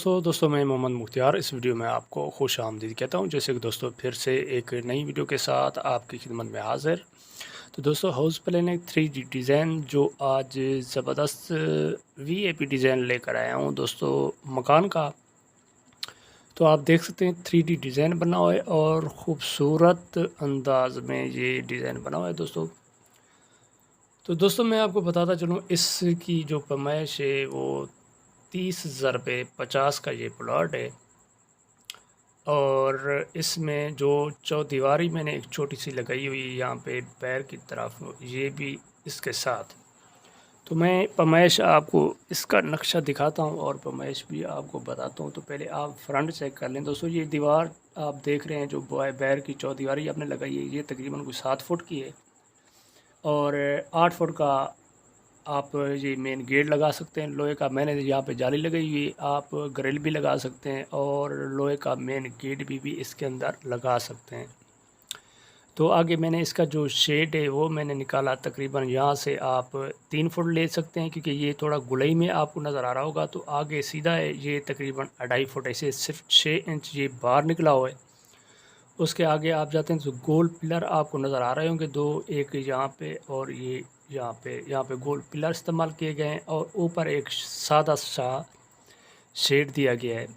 दोस्तों मैं मोहम्मद मुख्तियार इस वीडियो में आपको खुश आमदीद कहता हूं। जैसे कि दोस्तों फिर से एक नई वीडियो के साथ आपकी खिदमत में हाज़िर। तो दोस्तों हाउस प्लान एक 3D डिज़ाइन जो आज ज़बरदस्त वीआईपी डिज़ाइन लेकर आया हूं दोस्तों मकान का। तो आप देख सकते हैं 3D डिज़ाइन बना हुआ है और ख़ूबसूरत अंदाज में ये डिज़ाइन बना हुआ है दोस्तों। तो दोस्तों मैं आपको बताता चलूँ इसकी जो पैमाइश है वो 30,000 रुपये 50 का ये प्लॉट है। और इसमें जो चौदीवारी मैंने एक छोटी सी लगाई हुई है यहाँ पे पैर की तरफ, ये भी इसके साथ। तो मैं पैमाइश आपको इसका नक्शा दिखाता हूँ और पैमाइश भी आपको बताता हूँ। तो पहले आप फ्रंट चेक कर लें दोस्तों। ये दीवार आप देख रहे हैं जो बैर की चौदीवारी आपने लगाई है, ये तकरीबन कोई 7 फुट की है और 8 फुट का आप ये मेन गेट लगा सकते हैं लोहे का। मैंने यहाँ पे जाली लगाई हुई है, आप ग्रिल भी लगा सकते हैं और लोहे का मेन गेट भी इसके अंदर लगा सकते हैं। तो आगे मैंने इसका जो शेड है वो मैंने निकाला, तकरीबन यहाँ से आप 3 फुट ले सकते हैं क्योंकि ये थोड़ा गुलई में आपको नज़र आ रहा होगा। तो आगे सीधा है ये तकरीबन 2.5 फुट, ऐसे सिर्फ 6 इंच ये बाहर निकला हुआ है। उसके आगे आप जाते हैं तो गोल पिलर आपको नज़र आ रहे होंगे दो, एक यहाँ पे और ये यहाँ पे गोल पिलर इस्तेमाल किए गए हैं और ऊपर एक सादा सा शेड दिया गया है।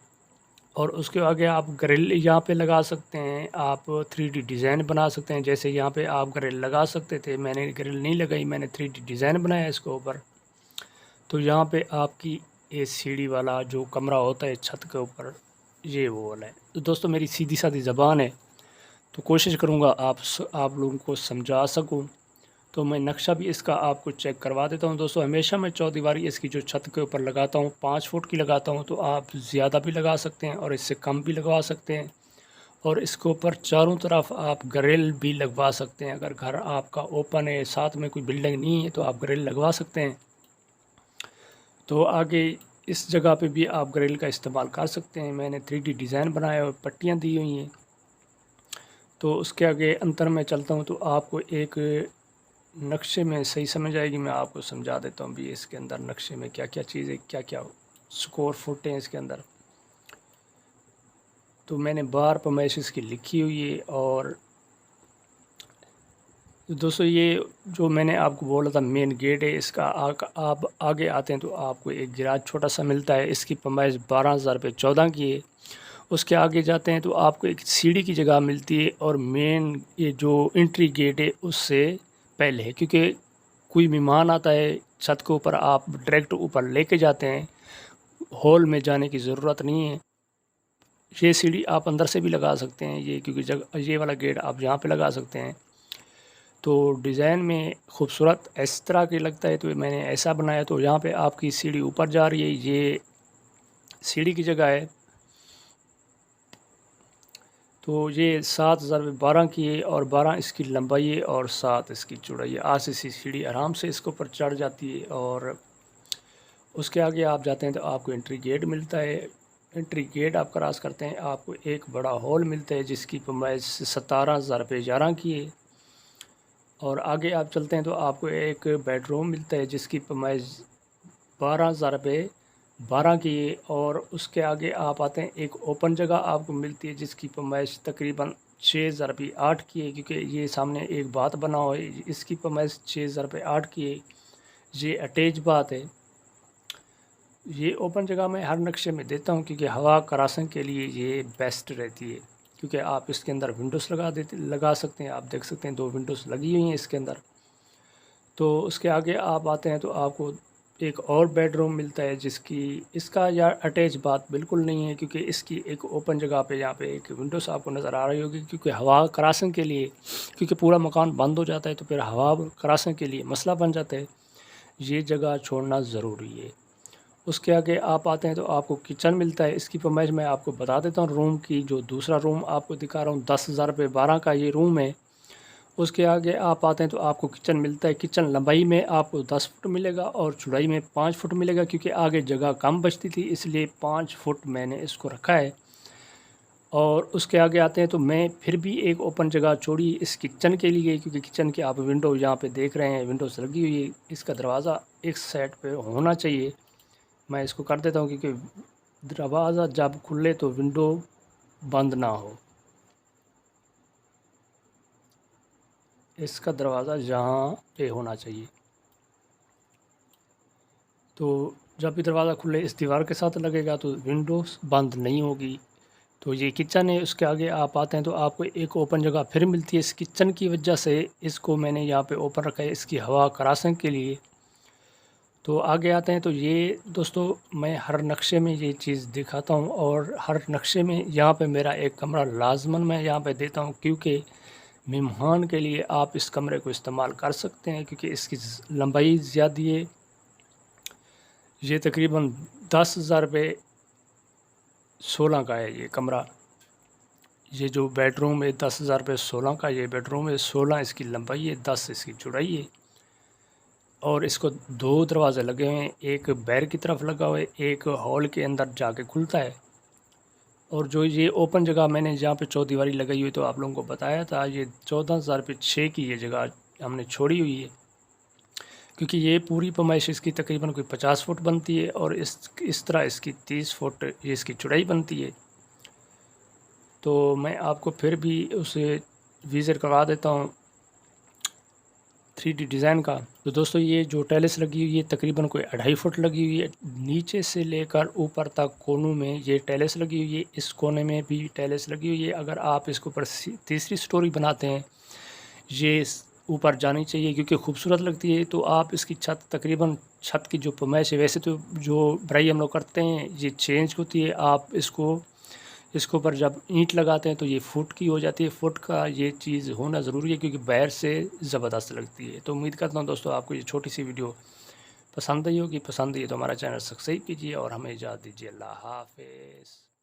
और उसके आगे आप ग्रिल यहाँ पे लगा सकते हैं, आप 3D डिज़ाइन बना सकते हैं। जैसे यहाँ पे आप ग्रिल लगा सकते थे, मैंने ग्रिल नहीं लगाई, मैंने 3D डिज़ाइन बनाया इसके ऊपर। तो यहाँ पे आपकी ये सीढ़ी वाला जो कमरा होता है छत के ऊपर, ये वो वाला है। तो दोस्तों मेरी सीधी सादी ज़बान है तो कोशिश करूँगा आप लोगों को समझा सकूँ। तो मैं नक्शा भी इसका आपको चेक करवा देता हूँ दोस्तों। हमेशा मैं चौदीवारी इसकी जो छत के ऊपर लगाता हूँ 5 फुट की लगाता हूँ, तो आप ज़्यादा भी लगा सकते हैं और इससे कम भी लगवा सकते हैं। और इसके ऊपर चारों तरफ आप ग्रिल भी लगवा सकते हैं। अगर घर आपका ओपन है, साथ में कोई बिल्डिंग नहीं है, तो आप ग्रिल लगवा सकते हैं। तो आगे इस जगह पे भी आप ग्रिल का इस्तेमाल कर सकते हैं। मैंने 3D डिज़ाइन बनाया और पट्टियाँ दी हुई हैं। तो उसके आगे अंतर में चलता हूँ तो आपको एक नक्शे में सही समझ आएगी। मैं आपको समझा देता हूँ भी इसके अंदर नक्शे में क्या क्या चीज़ें, क्या क्या स्क्वायर फुट हैं इसके अंदर। तो मैंने बार पैमाइश इसकी लिखी हुई है। और दोस्तों ये जो मैंने आपको बोला था मेन गेट है इसका, आप आगे आते हैं तो आपको एक गिराज छोटा सा मिलता है। इसकी पैमाइश 12,000 रुपये 14 की है। उसके आगे जाते हैं तो आपको एक सीढ़ी की जगह मिलती है और मेन ये जो एंट्री गेट है उससे पहले है, क्योंकि कोई मेहमान आता है छत के ऊपर आप डायरेक्ट ऊपर लेके जाते हैं, हॉल में जाने की ज़रूरत नहीं है। ये सीढ़ी आप अंदर से भी लगा सकते हैं ये, क्योंकि जगह ये वाला गेट आप यहाँ पे लगा सकते हैं। तो डिज़ाइन में खूबसूरत इस तरह के लगता है तो मैंने ऐसा बनाया। तो यहाँ पे आपकी सीढ़ी ऊपर जा रही है, ये सीढ़ी की जगह है। तो ये 7,000 रुपये 12 की है और 12 इसकी लंबाई है और 7 इसकी चौड़ाई है। RCC सीढ़ी आराम से इसके ऊपर चढ़ जाती है। और उसके आगे आप जाते हैं तो आपको एंट्री गेट मिलता है। एंट्री गेट आप क्रॉस करते हैं, आपको एक बड़ा हॉल मिलता है जिसकी पैमाइश 17,000 रुपये 11 की है। और आगे आप चलते हैं तो आपको एक बेडरूम मिलता है जिसकी पैमाइश 12,000 रुपये 12 की है। और उसके आगे आप आते हैं, एक ओपन जगह आपको मिलती है जिसकी पैमाइश तकरीबन 6,000 रुपये 8 की है, क्योंकि ये सामने एक बात बना हुआ है, इसकी पैमाइश 6,000 रुपये 8 की है। ये अटैच बात है। ये ओपन जगह मैं हर नक्शे में देता हूँ क्योंकि हवा क्रॉसिंग के लिए ये बेस्ट रहती है, क्योंकि आप इसके अंदर विंडोज़ लगा सकते हैं। आप देख सकते हैं 2 विंडोज़ लगी हुई हैं इसके अंदर। तो उसके आगे आप आते हैं तो आपको एक और बेडरूम मिलता है जिसकी इसका यार अटैच बात बिल्कुल नहीं है, क्योंकि इसकी एक ओपन जगह पे यहाँ पे एक विंडोज़ आपको नज़र आ रही होगी, क्योंकि हवा क्रॉसिंग के लिए, क्योंकि पूरा मकान बंद हो जाता है तो फिर हवा क्रॉसिंग के लिए मसला बन जाता है। ये जगह छोड़ना ज़रूरी है। उसके आगे आप आते हैं तो आपको किचन मिलता है। इसकी पैमाइश मैं आपको बता देता हूँ रूम की। जो दूसरा रूम आपको दिखा रहा हूँ 10,000 रुपये 12 का ये रूम है। उसके आगे आप आते हैं तो आपको किचन मिलता है। किचन लंबाई में आपको 10 फुट मिलेगा और चौड़ाई में 5 फुट मिलेगा, क्योंकि आगे जगह कम बचती थी इसलिए 5 फुट मैंने इसको रखा है। और उसके आगे आते हैं तो मैं फिर भी एक ओपन जगह छोड़ी इस किचन के लिए, क्योंकि किचन के आप विंडो यहाँ पे देख रहे हैं, विंडोज़ लगी हुई है। इसका दरवाज़ा एक साइड पे होना चाहिए। मैं इसको कर देता हूँ क्योंकि दरवाज़ा जब खुले तो विंडो बंद ना हो। इसका दरवाज़ा यहाँ पे होना चाहिए। तो जब भी दरवाज़ा खुले इस दीवार के साथ लगेगा तो विंडोज़ बंद नहीं होगी। तो ये किचन है, उसके आगे आप आते हैं तो आपको एक ओपन जगह फिर मिलती है। इस किचन की वजह से इसको मैंने यहाँ पे ओपन रखा है इसकी हवा क्रॉसिंग के लिए। तो आगे आते हैं तो ये दोस्तों मैं हर नक्शे में ये चीज़ दिखाता हूँ, और हर नक्शे में यहाँ पे मेरा एक कमरा लाजमन मैं यहाँ पे देता हूँ, क्योंकि मेहमान के लिए आप इस कमरे को इस्तेमाल कर सकते हैं, क्योंकि इसकी लंबाई ज़्यादा है। ये तकरीबन 10,000 रुपये 16 का है ये कमरा। ये जो बेडरूम है 10,000 रुपये 16 का ये बेडरूम है। 16 इसकी लंबाई है, 10 इसकी चौड़ाई है, और इसको 2 दरवाज़े लगे हुए हैं। एक बैर की तरफ लगा हुआ है, एक हॉल के अंदर जाके खुलता है। और जो ये ओपन जगह मैंने जहाँ पे चौदीवारी लगाई हुई तो आप लोगों को बताया था, ये 14,000 रुपये 6 की ये जगह हमने छोड़ी हुई है, क्योंकि ये पूरी पैमाइश इसकी तकरीबन कोई 50 फुट बनती है, और इस तरह इसकी 30 फुट ये इसकी चौड़ाई बनती है। तो मैं आपको फिर भी उसे विज़िट करवा देता हूँ 3D डिज़ाइन का। तो दोस्तों ये जो टाइल्स लगी हुई है तकरीबन कोई 2.5 फुट लगी हुई है। नीचे से लेकर ऊपर तक कोनों में ये टाइल्स लगी हुई है। इस कोने में भी टाइल्स लगी हुई है। अगर आप इसके ऊपर तीसरी स्टोरी बनाते हैं, ये ऊपर जानी चाहिए क्योंकि खूबसूरत लगती है। तो आप इसकी छत तकरीबन छत की जो पैमाइश है, वैसे तो जो भराई हम लोग करते हैं ये चेंज होती है। आप इसको ऊपर जब ईंट लगाते हैं तो ये फुट की हो जाती है। फुट का ये चीज़ होना ज़रूरी है क्योंकि बाहर से ज़बरदस्त लगती है। तो उम्मीद करता हूँ दोस्तों आपको ये छोटी सी वीडियो पसंद आई होगी। पसंद आई तो हमारा चैनल सब्सक्राइब कीजिए और हमें इजाज़त दीजिए। अल्लाह हाफ़िज़।